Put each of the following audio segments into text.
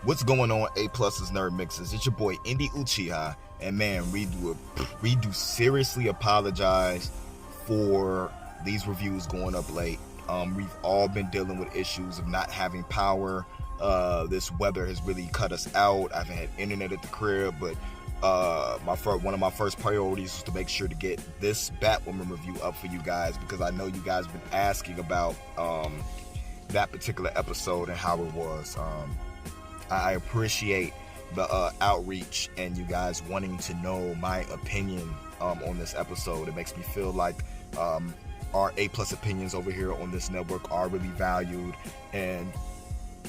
What's going on, APlus's Nerd Mixes? It's your boy Indy Uchiha, and man, we do seriously apologize for these reviews going up late. We've all been dealing with issues of not having power. This weather has really cut us out. I haven't had internet at the crib, but one of my first priorities was to make sure to get this Batwoman review up for you guys, because I know you guys have been asking about that particular episode and how it was. I appreciate the outreach and you guys wanting to know my opinion on this episode. It makes me feel like our A+ opinions over here on this network are really valued, and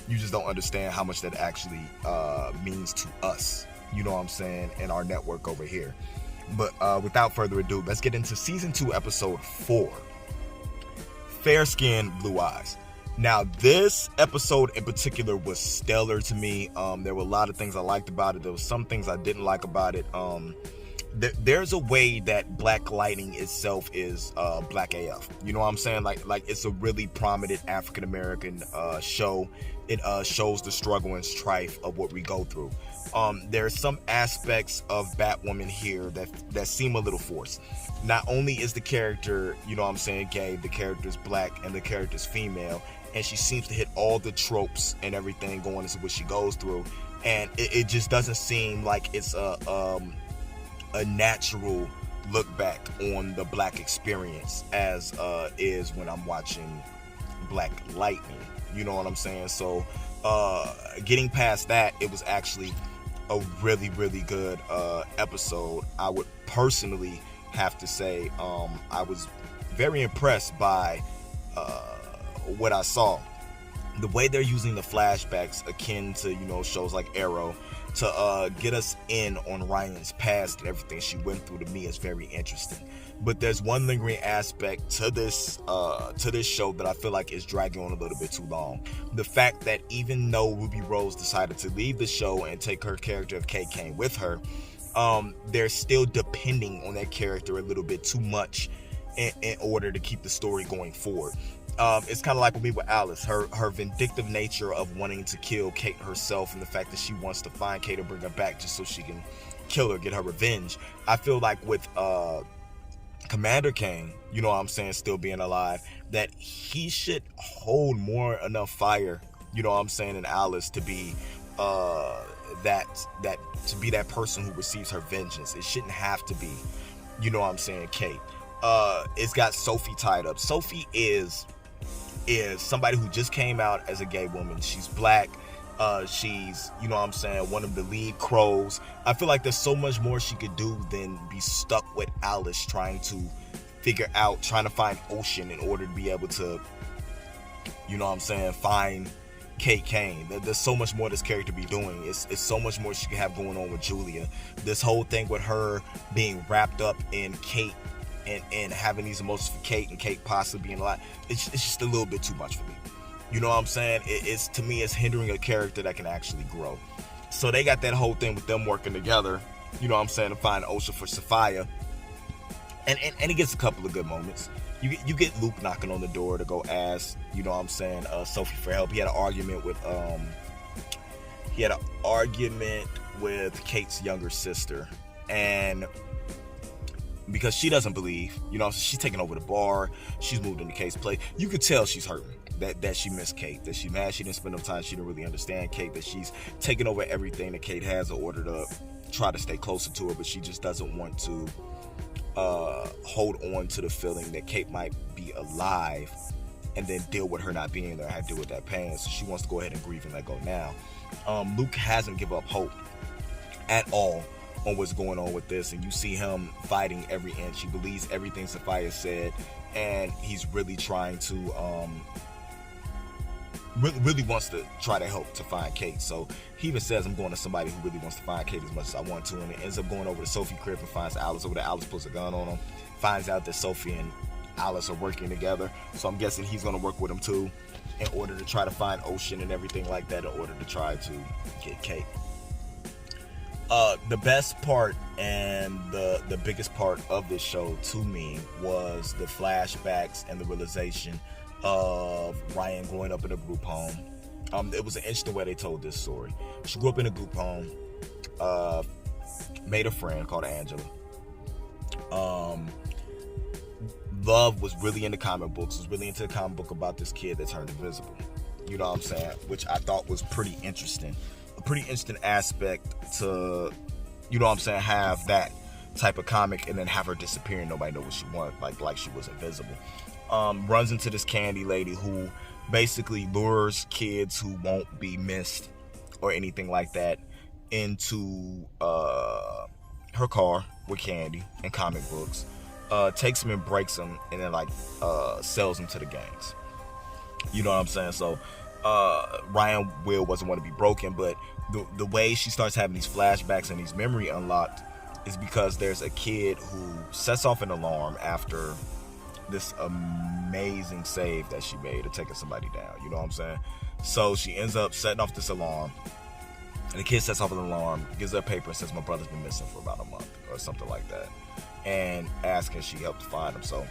you just don't understand how much that actually means to us, you know what I'm saying, and our network over here. But without further ado, let's get into Season 2, Episode 4, Fair Skin, Blue Eyes. Now, this episode in particular was stellar to me. There were a lot of things I liked about it. There were some things I didn't like about it. There's a way that Black Lightning itself is Black AF. You know what I'm saying? Like it's a really prominent African American show. It shows the struggle and strife of what we go through. There are some aspects of Batwoman here that seem a little forced. Not only is the character, you know what I'm saying, gay, the character's black and the character's female, and she seems to hit all the tropes and everything going into what she goes through, and it just doesn't seem like it's a natural look back on the black experience as is when I'm watching Black Lightning. You know what I'm saying? So getting past that, it was actually a really, really good episode. I would personally have to say I was very impressed by what I saw. The way they're using the flashbacks akin to, you know, shows like Arrow to get us in on Ryan's past and everything she went through, to me is very interesting. But there's one lingering aspect to this show that I feel like is dragging on a little bit too long. The fact that even though Ruby Rose decided to leave the show and take her character of Kate Kane with her, they're still depending on that character a little bit too much in order to keep the story going forward. It's kind of like with me with Alice, her vindictive nature of wanting to kill Kate herself, and the fact that she wants to find Kate and bring her back just so she can kill her, get her revenge. I feel like with Commander Kane, you know what I'm saying, still being alive, that he should hold more enough fire, you know what I'm saying, in Alice to be that person who receives her vengeance. It shouldn't have to be, you know what I'm saying, Kate. It's got Sophie tied up. Sophie is somebody who just came out as a gay woman. She's black. She's, you know what I'm saying, one of the lead crows. I feel like there's so much more she could do than be stuck with Alice trying to find Ocean in order to be able to, you know what I'm saying, find Kate Kane. There's so much more this character be doing. It's so much more she could have going on with Julia. This whole thing with her being wrapped up in Kate and having these emotions for Kate, and Kate possibly being alive, it's just a little bit too much for me. You know what I'm saying? It's to me, it's hindering a character that can actually grow. So they got that whole thing with them working together, you know what I'm saying, to find Osha for Sophia. And it gets a couple of good moments. You get Luke knocking on the door to go ask, you know what I'm saying, Sophie for help. He had an argument with Kate's younger sister, and because she doesn't believe, you know, she's taking over the bar, she's moved into Kate's place. You could tell she's hurting, that she missed Kate, that she's mad she didn't spend no time, she didn't really understand Kate, that she's taking over everything that Kate has in order to try to stay closer to her, but she just doesn't want to hold on to the feeling that Kate might be alive and then deal with her not being there, have to deal with that pain. So she wants to go ahead and grieve and let go now. Luke hasn't given up hope at all on what's going on with this, and you see him fighting every inch. He believes everything Sophia said, and he's really trying to really wants to try to help to find Kate. So he even says, I'm going to somebody who really wants to find Kate as much as I want to, and it ends up going over to Sophie crib and finds Alice over there. Alice puts a gun on him, finds out that Sophie and Alice are working together, so I'm guessing he's going to work with him too in order to try to find Ocean and everything like that, in order to try to get Kate. The best part and the biggest part of this show to me was the flashbacks and the realization of Ryan growing up in a group home, It was an interesting way they told this story. She grew up in a group home, made a friend called Angela. Love was really into comic books, was really into a comic book about this kid that turned invisible. You know what I'm saying? Which I thought was pretty interesting. A pretty interesting aspect to, you know what I'm saying, have that type of comic and then have her disappear and nobody know what she wanted, like she was invisible. Runs into this candy lady who basically lures kids who won't be missed or anything like that into her car with candy and comic books, takes them and breaks them, and then sells them to the gangs. You know what I'm saying? So Ryan will wasn't want to be broken, but the way she starts having these flashbacks and these memory unlocked is because there's a kid who sets off an alarm after this amazing save that she made of taking somebody down. You know what I'm saying? So she ends up setting off this alarm, and the kid sets off an alarm, gives her a paper and says, my brother's been missing for about a month or something like that, and asking if she helped find him. So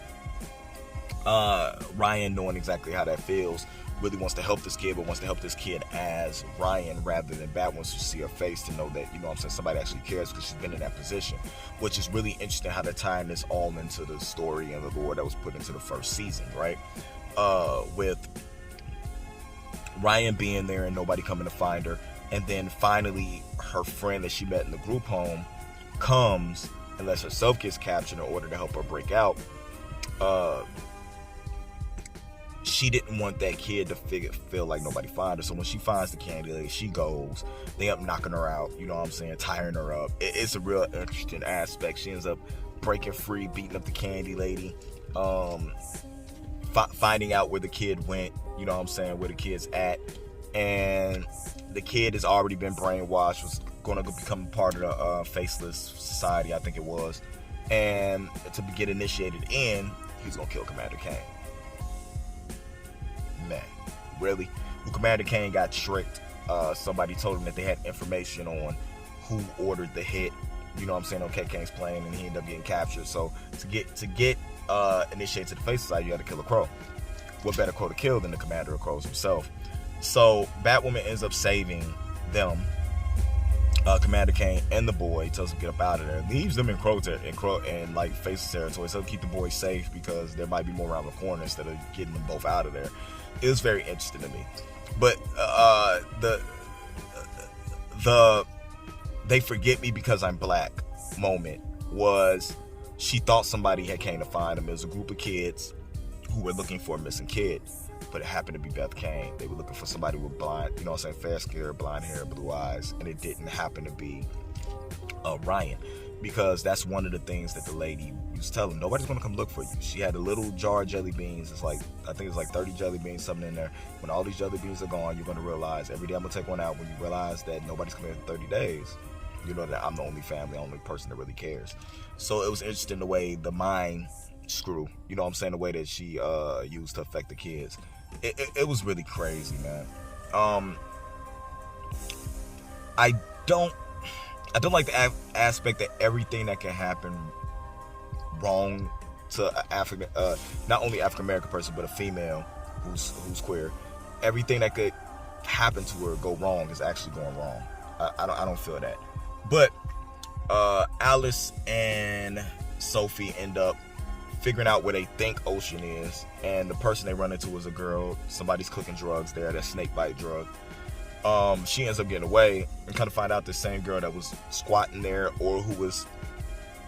Ryan, knowing exactly how that feels, really wants to help this kid, but wants to help this kid as Ryan rather than Batwoman, so you see her face to know that, you know what I'm saying, somebody actually cares because she's been in that position, which is really interesting how they're tying this all into the story and the lore that was put into the first season, right? With Ryan being there and nobody coming to find her, and then finally her friend that she met in the group home comes and lets herself get captured in order to help her break out. She didn't want that kid to feel like nobody found her. So when she finds the candy lady, she goes. They end up knocking her out, you know what I'm saying, tiring her up. It's a real interesting aspect. She ends up breaking free, beating up the candy lady, finding out where the kid went, you know what I'm saying, where the kid's at. And the kid has already been brainwashed, was going to become part of the Faceless Society, I think it was. And to get initiated in, he was going to kill Commander Kane. Man, really? When Commander Kane got tricked, somebody told him that they had information on who ordered the hit, you know what I'm saying, on Kane's plane, and he ended up getting captured. So to get initiated to the Face Society, you had to kill a crow. What better crow to kill than the Commander of Crows himself? So Batwoman ends up saving them, Commander Kane and the boy, tells them to get up out of there, leaves them in crow and like Faceless territory, so keep the boy safe because there might be more around the corner instead of getting them both out of there. It was very interesting to me. But the they forget me because I'm black moment was she thought somebody had came to find him. It was a group of kids who were looking for a missing kid, but it happened to be Beth Kane. They were looking for somebody with blonde, you know what I'm saying, fair skin, blonde hair, blue eyes, and it didn't happen to be Ryan, because that's one of the things that the lady used to tell him. Nobody's gonna come look for you. She had a little jar of jelly beans. It's like, I think it's like 30 jelly beans, something in there. When all these jelly beans are gone, you're gonna realize every day I'm gonna take one out. When you realize that nobody's coming in 30 days, you know that I'm the only family, only person that really cares. So it was interesting the way the mind screw, you know what I'm saying, the way that she used to affect the kids. It was really crazy, man. I don't like the aspect that everything that can happen wrong to not only African American person, but a female who's queer. Everything that could happen to her go wrong is actually going wrong. I don't feel that. But Alice and Sophie end up figuring out where they think Ocean is, and the person they run into is a girl. Somebody's cooking drugs there, that snake bite drug. She ends up getting away and kind of find out the same girl that was squatting there or who was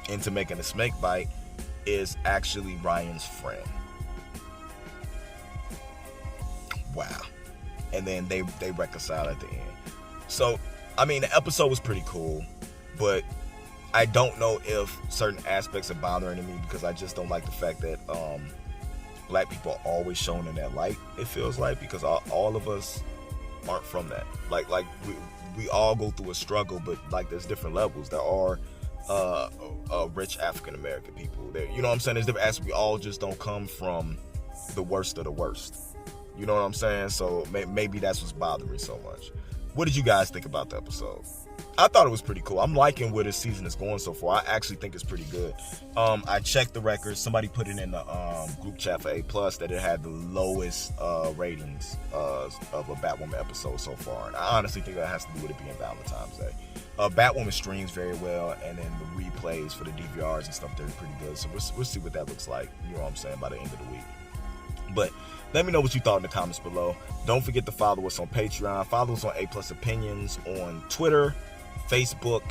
into making a snake bite is actually Ryan's friend. Wow. And then they reconcile at the end. So, I mean, the episode was pretty cool, but I don't know if certain aspects are bothering me because I just don't like the fact that black people are always shown in that light, it feels like, because all of us aren't from that. Like we all go through a struggle, but like there's different levels. There are rich African American people there, you know what I'm saying, there's different aspects. We all just don't come from the worst of the worst, you know what I'm saying? So maybe that's what's bothering me so much. What did you guys think about the episode? I thought it was pretty cool. I'm liking where this season is going so far. I actually think it's pretty good. I checked the records. Somebody put it in the group chat for APlus that it had the lowest ratings of a Batwoman episode so far. And I honestly think that has to do with it being Valentine's Day. Batwoman streams very well, and then the replays for the DVRs and stuff, they're pretty good. So we'll see what that looks like, you know what I'm saying, by the end of the week. But let me know what you thought in the comments below. Don't forget to follow us on Patreon. Follow us on APlus Opinions on Twitter, Facebook,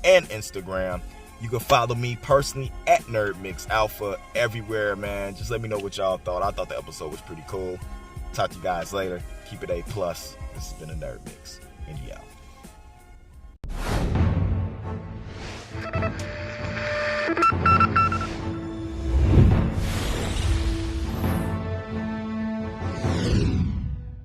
and Instagram. You can follow me personally at NerdMixAlpha everywhere, man. Just let me know what y'all thought. I thought the episode was pretty cool. Talk to you guys later. Keep it A+. This has been a Nerd Mix. Indy out.